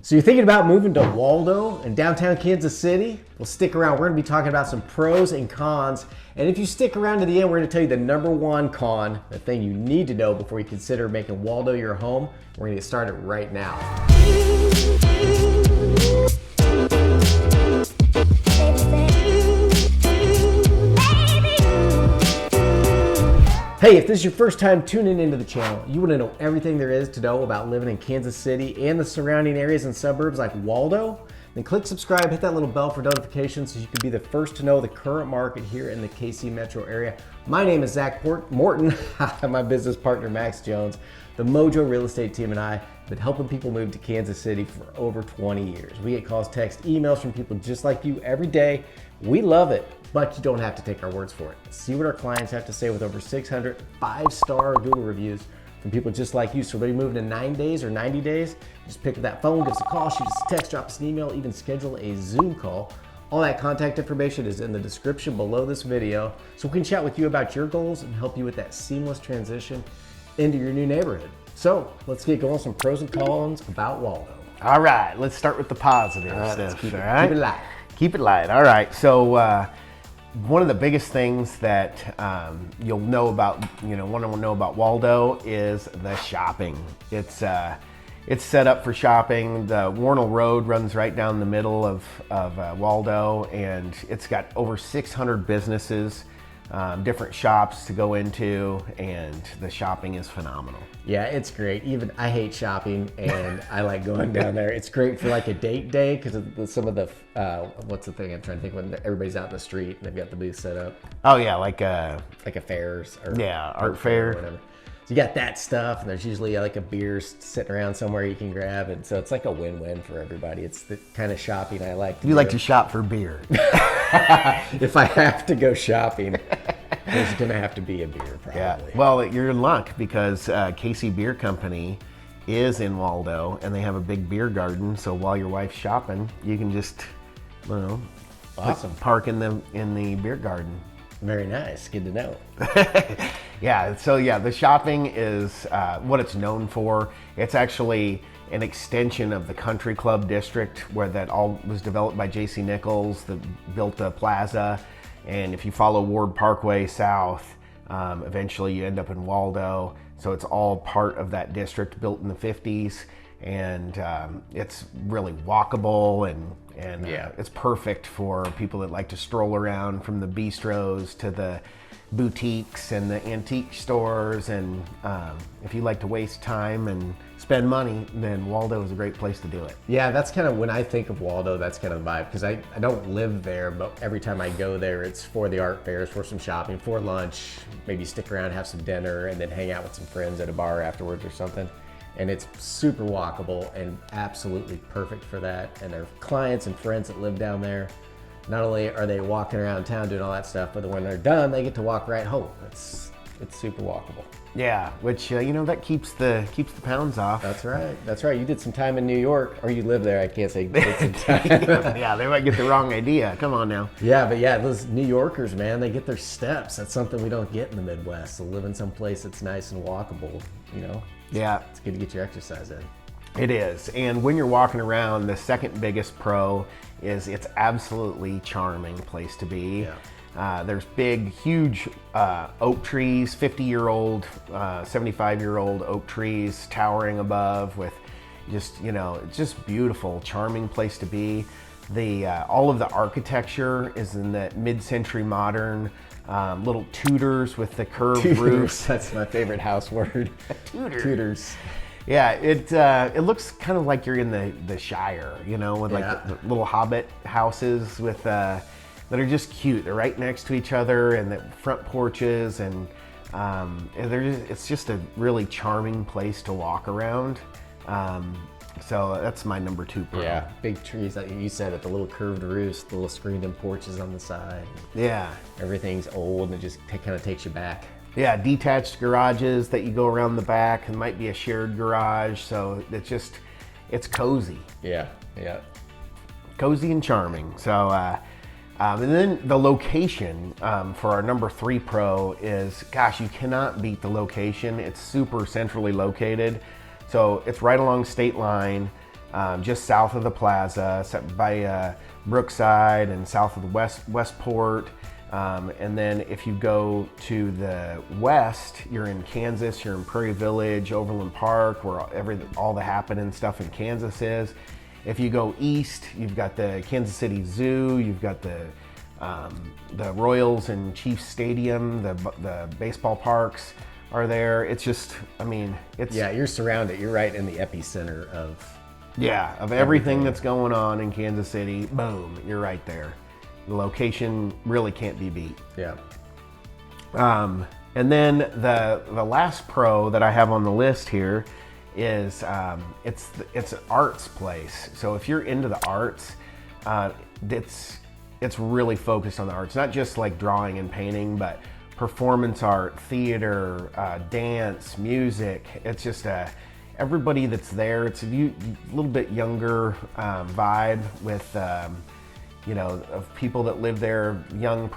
So you're thinking about moving to Waldo in downtown Kansas City? Well, stick around. We're going to be talking about some pros and cons. And if you stick around to the end, we're going to tell you the number one con, the thing you need to know before you consider making Waldo your home. We're going to get started right now. Hey, if this is your first time tuning into the channel, you want to know everything there is to know about living in Kansas City and the surrounding areas and suburbs like Waldo, then click subscribe, hit that little bell for notifications so you can be the first to know the current market here in the KC metro area. My name is Zach Morton. My business partner Max Jones, the Mojo Real Estate team, and I have been helping people move to Kansas City for over 20 years. We get calls, texts, emails from people just like you every day. We love it, but you don't have to take our words for it. See what our clients have to say with over 600 5-star Google reviews from people just like you. So whether you're moving in 9 days or 90 days, just pick up that phone, give us a call, shoot us a text, drop us an email, even schedule a Zoom call. All that contact information is in the description below this video, so we can chat with you about your goals and help you with that seamless transition into your new neighborhood. So let's get going, some pros and cons about Waldo. All right, let's start with the positives. Let's keep it light. Keep it light. All right, so one of the biggest things that you'll know about, want to know about Waldo is the shopping. It's set up for shopping. The Wornall Road runs right down the middle of Waldo, and it's got over 600 businesses, different shops to go into, and the shopping is phenomenal. Yeah, it's great. Even I hate shopping, and I like going down there. It's great for like a date day because of some of the what's the thing I'm trying to think when everybody's out in the street and they've got the booth set up. Oh yeah, like a fairs or art fair or whatever. So you got that stuff, and there's usually like a beer sitting around somewhere you can grab, and so it's like a win-win for everybody. It's the kind of shopping I like to do. You like to shop for beer. If I have to go shopping, there's gonna have to be a beer probably. Yeah. Well, you're in luck because KC Beer Company is in Waldo, and they have a big beer garden. So while your wife's shopping, you can just, awesome, park in the beer garden. Very nice. Good to know. Yeah. So yeah, the shopping is what it's known for. It's actually an extension of the Country Club district where that all was developed by J.C. Nichols that built the Plaza. And if you follow Ward Parkway south, eventually you end up in Waldo. So it's all part of that district built in the 50s. And it's really walkable and yeah, it's perfect for people that like to stroll around from the bistros to the boutiques and the antique stores. And if you like to waste time and spend money, then Waldo is a great place to do it. Yeah, that's kind of when I think of Waldo, that's kind of the vibe, because I don't live there, but every time I go there, it's for the art fairs, for some shopping, for lunch, maybe stick around, have some dinner, and then hang out with some friends at a bar afterwards or something. And it's super walkable and absolutely perfect for that. And their clients and friends that live down there, not only are they walking around town doing all that stuff, but when they're done, they get to walk right home. It's super walkable. Yeah, which that keeps the pounds off. That's right. That's right. You did some time in New York, or you live there. I can't say you did some time. Yeah, they might get the wrong idea. Come on now. Yeah, but yeah, those New Yorkers, man, they get their steps. That's something we don't get in the Midwest. So living someplace that's nice and walkable, Yeah, it's good to get your exercise in. It is. And when you're walking around, the second biggest pro is it's absolutely charming place to be. Yeah. There's big, huge oak trees, 50-year-old, 75-year-old oak trees towering above with just, it's just beautiful, charming place to be. All of the architecture is in the mid-century modern, little Tudors with the curved roofs. That's my favorite house word. Tudors. Yeah, it looks kind of like you're in the Shire, with like the little hobbit houses with that are just cute. They're right next to each other, and the front porches, and it's just a really charming place to walk around. So that's my number 2 pro. Yeah, big trees, like you said, at the little curved roofs, the little screened-in porches on the side. Yeah. Everything's old, and it just kind of takes you back. Yeah, detached garages that you go around the back. It might be a shared garage, so it's cozy. Yeah. Cozy and charming. So, and then the location for our number 3 pro is, gosh, you cannot beat the location. It's super centrally located. So it's right along state line. just south of the Plaza, by Brookside and south of the Westport. And then if you go to the west, you're in Kansas, you're in Prairie Village, Overland Park, where all the happening stuff in Kansas is. If you go east, you've got the Kansas City Zoo, you've got the Royals and Chiefs Stadium, the baseball parks are there. It's just, I mean, it's... Yeah, you're surrounded. You're right in the epicenter of... Yeah, of everything that's going on in Kansas City. Boom, you're right there. The location really can't be beat. Yeah. And then the last pro that I have on the list here is it's an arts place. So if you're into the arts, it's really focused on the arts, not just like drawing and painting, but performance art, theater, dance, music. It's just everybody that's there. It's a little bit younger vibe with of people that live there, young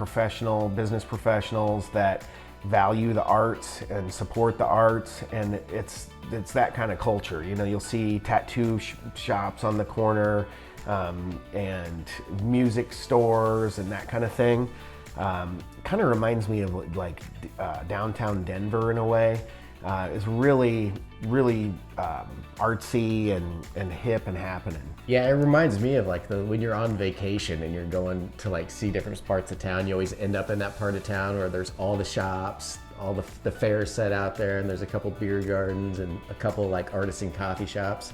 business professionals that value the arts and support the arts, and it's that kind of culture. You'll see tattoo shops on the corner, and music stores and that kind of thing. Kind of reminds me of like downtown Denver in a way. It's really artsy and hip and happening. Yeah, it reminds me of like when you're on vacation and you're going to like see different parts of town, you always end up in that part of town where there's all the shops, all the fairs set out there, and there's a couple beer gardens and a couple like artisan coffee shops.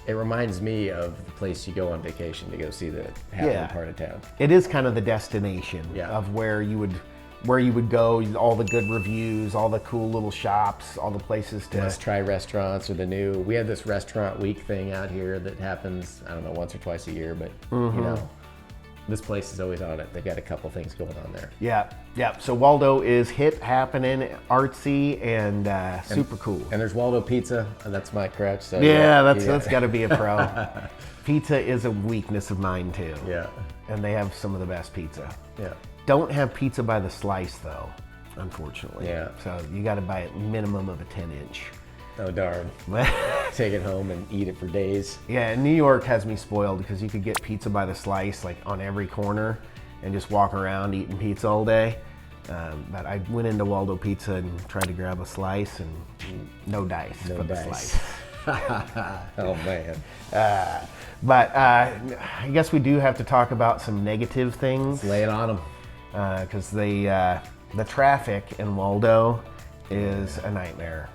It reminds me of the place you go on vacation to go see the happening part of town. It is kind of the destination of where you would go, all the good reviews, all the cool little shops, all the places to... Must try restaurants, or we have this restaurant week thing out here that happens, I don't know, once or twice a year, but this place is always on it. They've got a couple things going on there. Yeah. So Waldo is hip, happening, artsy, and super cool. And there's Waldo Pizza, and that's my crutch. So that's got to be a pro. Pizza is a weakness of mine too. Yeah. And they have some of the best pizza. Yeah. Don't have pizza by the slice though, unfortunately. Yeah. So you got to buy a minimum of a 10-inch. Oh darn. Take it home and eat it for days. Yeah, New York has me spoiled because you could get pizza by the slice like on every corner and just walk around eating pizza all day. But I went into Waldo Pizza and tried to grab a slice, and no dice for the slice. Oh man. But I guess we do have to talk about some negative things. Let's lay it on them. Because the traffic in Waldo is a nightmare.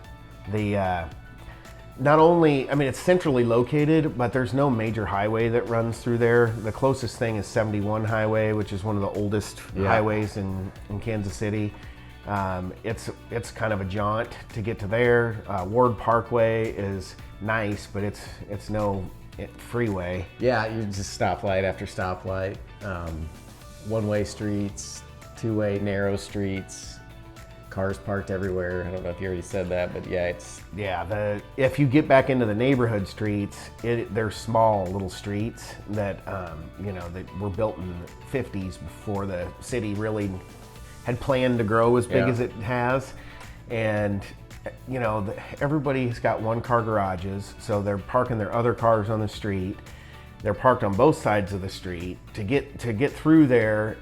Not only, I mean, it's centrally located, but there's no major highway that runs through there. The closest thing is 71 Highway, which is one of the oldest highways in Kansas City. It's kind of a jaunt to get to there. Ward Parkway is nice, but it's no freeway. Yeah, you just stoplight after stoplight. One-way streets, two-way narrow streets. Cars parked everywhere. I don't know if you already said that, but if you get back into the neighborhood streets, they're small little streets that that were built in the 50s before the city really had planned to grow as big as it has, and everybody's got one-car garages, so they're parking their other cars on the street. They're parked on both sides of the street. To get through there,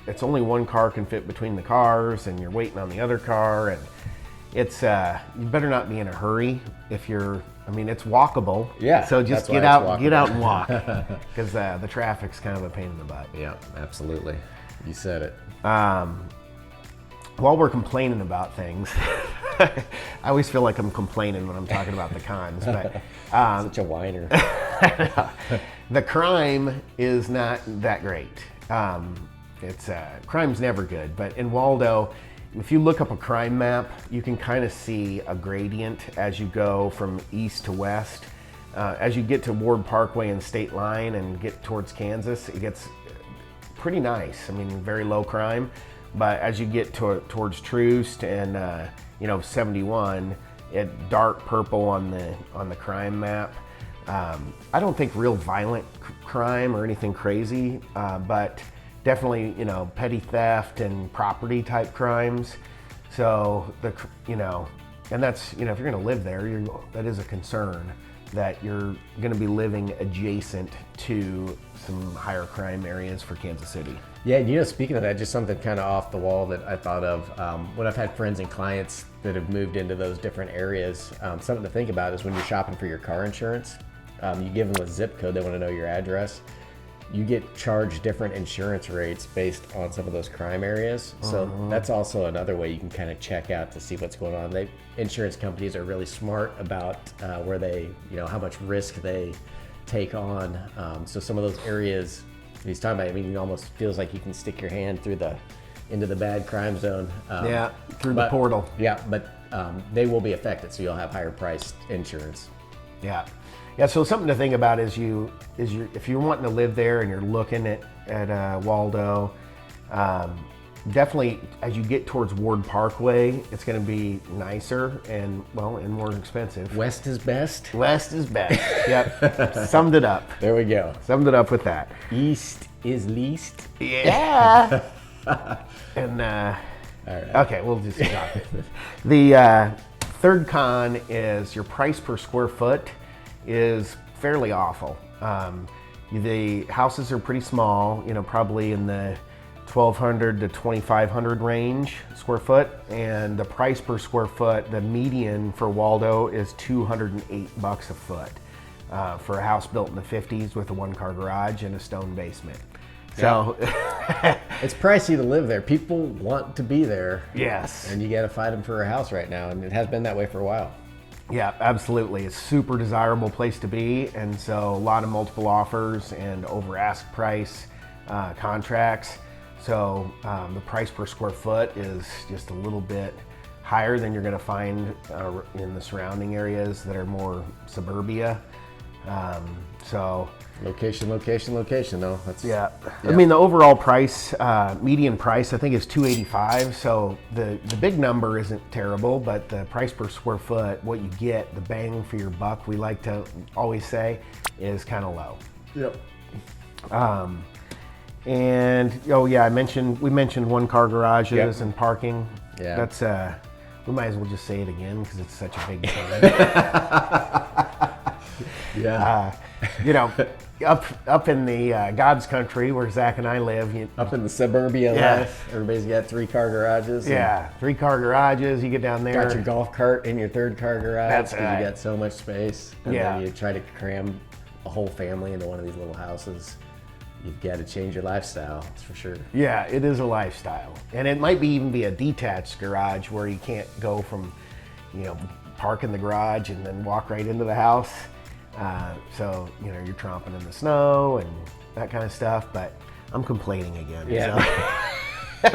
it's only one car can fit between the cars, and you're waiting on the other car, and it's you better not be in a hurry if you're. I mean, it's walkable. Yeah. So just get out and walk, because the traffic's kind of a pain in the butt. Yeah, absolutely. You said it. While we're complaining about things, I always feel like I'm complaining when I'm talking about the cons, but such a whiner. The crime is not that great. Crime's never good, but in Waldo, if you look up a crime map, you can kind of see a gradient as you go from east to west. As you get to Ward Parkway and State Line and get towards Kansas, it gets pretty nice. I mean, very low crime, but as you get towards Troost and 71, it dark purple on the crime map. I don't think real violent crime or anything crazy, but definitely, petty theft and property type crimes. So and that's, if you're going to live there, that is a concern. that you're going to be living adjacent to some higher crime areas for Kansas City. Yeah, speaking of that, just something kind of off the wall that I thought of when I've had friends and clients that have moved into those different areas. Something to think about is when you're shopping for your car insurance, you give them a zip code, they want to know your address. You get charged different insurance rates based on some of those crime areas. So that's also another way you can kind of check out to see what's going on. Insurance companies are really smart about where they, how much risk they take on. So some of those areas he's talking about, it almost feels like you can stick your hand into the bad crime zone. Through the portal. Yeah, but they will be affected, so you'll have higher priced insurance. Yeah. So something to think about if you're wanting to live there and you're looking at Waldo, definitely as you get towards Ward Parkway, it's going to be nicer and more expensive. West is best. West is best. Yep. Summed it up. There we go. Summed it up with that. East is least. Yeah. And all right. Okay, we'll just stop it. The third con is your price per square foot is fairly awful. The houses are pretty small, probably in the 1,200 to 2,500 range square foot, and the price per square foot, the median for Waldo is $208 a foot for a house built in the 50s with a one-car garage and a stone basement. So it's pricey to live there. People want to be there. Yes. And you got to fight them for a house right now, and it has been that way for a while. Yeah, absolutely. It's a super desirable place to be, and so a lot of multiple offers and over ask price contracts. So the price per square foot is just a little bit higher than you're going to find in the surrounding areas that are more suburbia. Location though. That's yeah. The overall price, median price, I think is $285. So the big number isn't terrible, but the price per square foot, what you get, the bang for your buck, we like to always say, is kind of low. Yep. We mentioned one-car garages and parking. Yeah. That's we might as well just say it again because it's such a big con. Yeah. Up in the God's country where Zach and I live. Up in the suburbia life, everybody's got 3-car garages. Yeah, 3-car garages. You get down there. Got your golf cart in your 3rd-car garage. That's right. You got so much space. And then you try to cram a whole family into one of these little houses. You've got to change your lifestyle, that's for sure. Yeah, it is a lifestyle. And it might even be a detached garage where you can't go from, park in the garage and then walk right into the house. So you're tromping in the snow and that kind of stuff, but I'm complaining again. Yeah. So.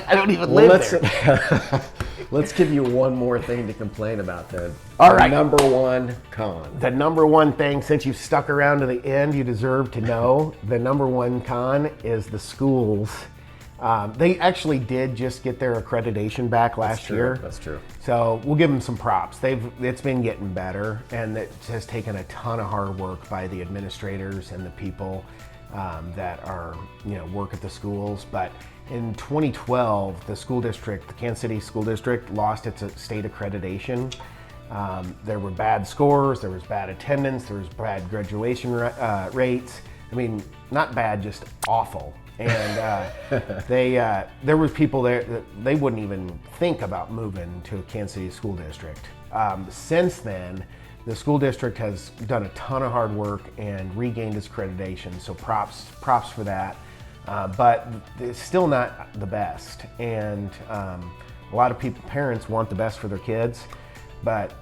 I don't even live there. Let's give you one more thing to complain about then. All right. Number one con. The number one thing, since you've stuck around to the end, you deserve to know, the number one con is the schools. They actually did just get their accreditation back last year. That's true. So we'll give them some props. It's been getting better, and it has taken a ton of hard work by the administrators and the people that are work at the schools. But in 2012, the Kansas City School District lost its state accreditation. There were bad scores, there was bad attendance, there was bad graduation rates. Not bad, just awful. And there was people there that they wouldn't even think about moving to a Kansas City School District. Since then, the school district has done a ton of hard work and regained its accreditation, so props for that. But it's still not the best, and a lot of parents want the best for their kids. But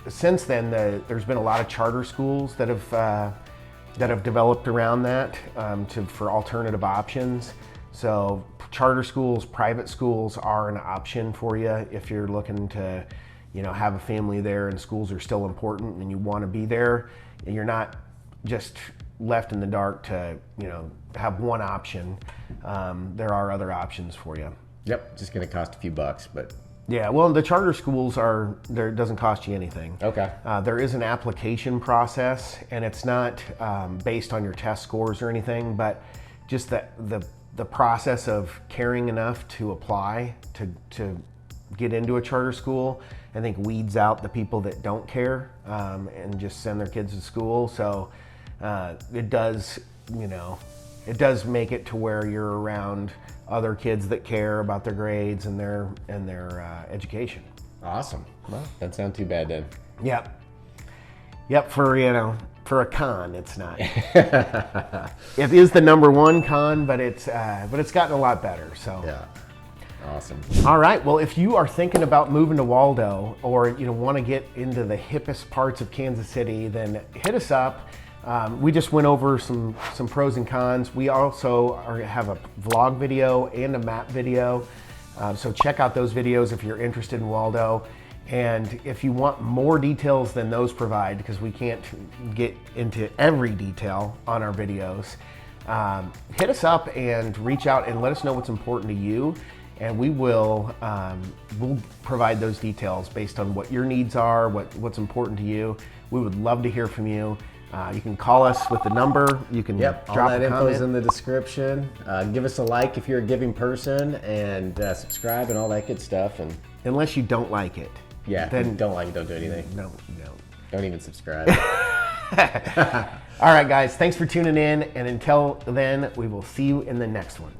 since then, there's been a lot of charter schools that have developed around that for alternative options. So charter schools, private schools are an option for you if you're looking to, have a family there and schools are still important and you want to be there. And you're not just left in the dark to, have one option. There are other options for you. Yep, just going to cost a few bucks, but. Yeah, well, the charter schools it doesn't cost you anything. Okay. There is an application process, and it's not based on your test scores or anything, but just the process of caring enough to apply to get into a charter school I think weeds out the people that don't care and just send their kids to school. So it does, it does make it to where you're around other kids that care about their grades and their education. Awesome. Well, that sounds too bad then. Yep. Yep. For a con, it's not. It is the #1 con, but it's gotten a lot better. So. Yeah. Awesome. All right. Well, if you are thinking about moving to Waldo, or want to get into the hippest parts of Kansas City, then hit us up. We just went over some pros and cons. We also have a vlog video and a map video. So check out those videos if you're interested in Waldo. And if you want more details than those provide, because we can't get into every detail on our videos, hit us up and reach out and let us know what's important to you. And we will we'll provide those details based on what your needs are, what's important to you. We would love to hear from you. You can call us with the number. You can drop all that a info comment. is in the description. Give us a like if you're a giving person, and subscribe and all that good stuff. And Unless you don't like it. yeah, if Then you don't like it, don't do anything. No. Don't even subscribe. All right, guys. Thanks for tuning in. And until then, we will see you in the next one.